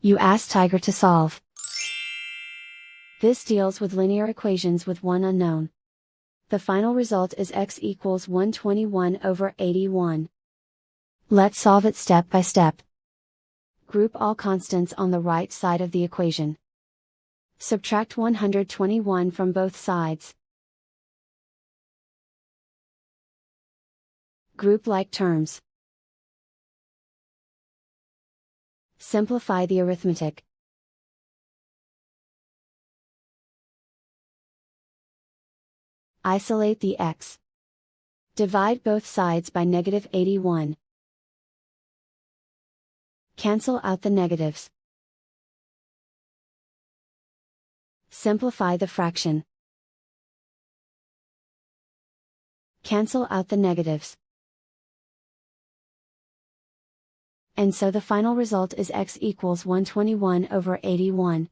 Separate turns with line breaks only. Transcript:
You ask Tiger to solve. This deals with linear equations with one unknown. The final result is x equals 121 over 81. Let's solve it step by step. Group all constants on the right side of the equation. Subtract 121 from both sides. Group like terms. Simplify the arithmetic. Isolate the x. Divide both sides by -81. Cancel out the negatives. Simplify the fraction. Cancel out the negatives. And so the final result is x equals 121 over 81.